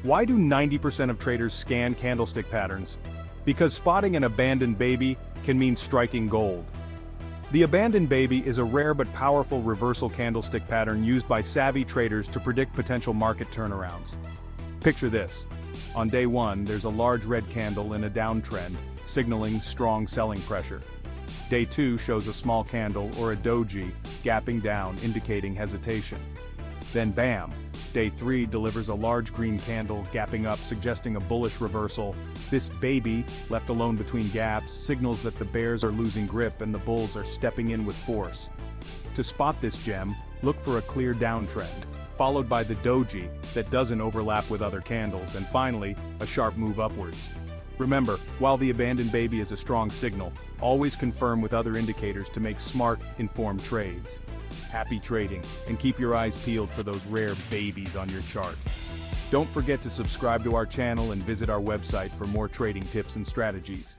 Why do 90% of traders scan candlestick patterns? Because spotting an abandoned baby can mean striking gold. The abandoned baby is a rare but powerful reversal candlestick pattern used by savvy traders to predict potential market turnarounds. Picture this. On day 1, there's a large red candle in a downtrend, signaling strong selling pressure. Day 2 shows a small candle or a doji, gapping down, indicating hesitation. Then bam! Day 3 delivers a large green candle, gapping up, suggesting a bullish reversal. This baby, left alone between gaps, signals that the bears are losing grip and the bulls are stepping in with force. To spot this gem, look for a clear downtrend, followed by the doji that doesn't overlap with other candles, and finally, a sharp move upwards. Remember, while the abandoned baby is a strong signal, always confirm with other indicators to make smart, informed trades. Happy trading, and keep your eyes peeled for those rare babies on your chart. Don't forget to subscribe to our channel and visit our website for more trading tips and strategies.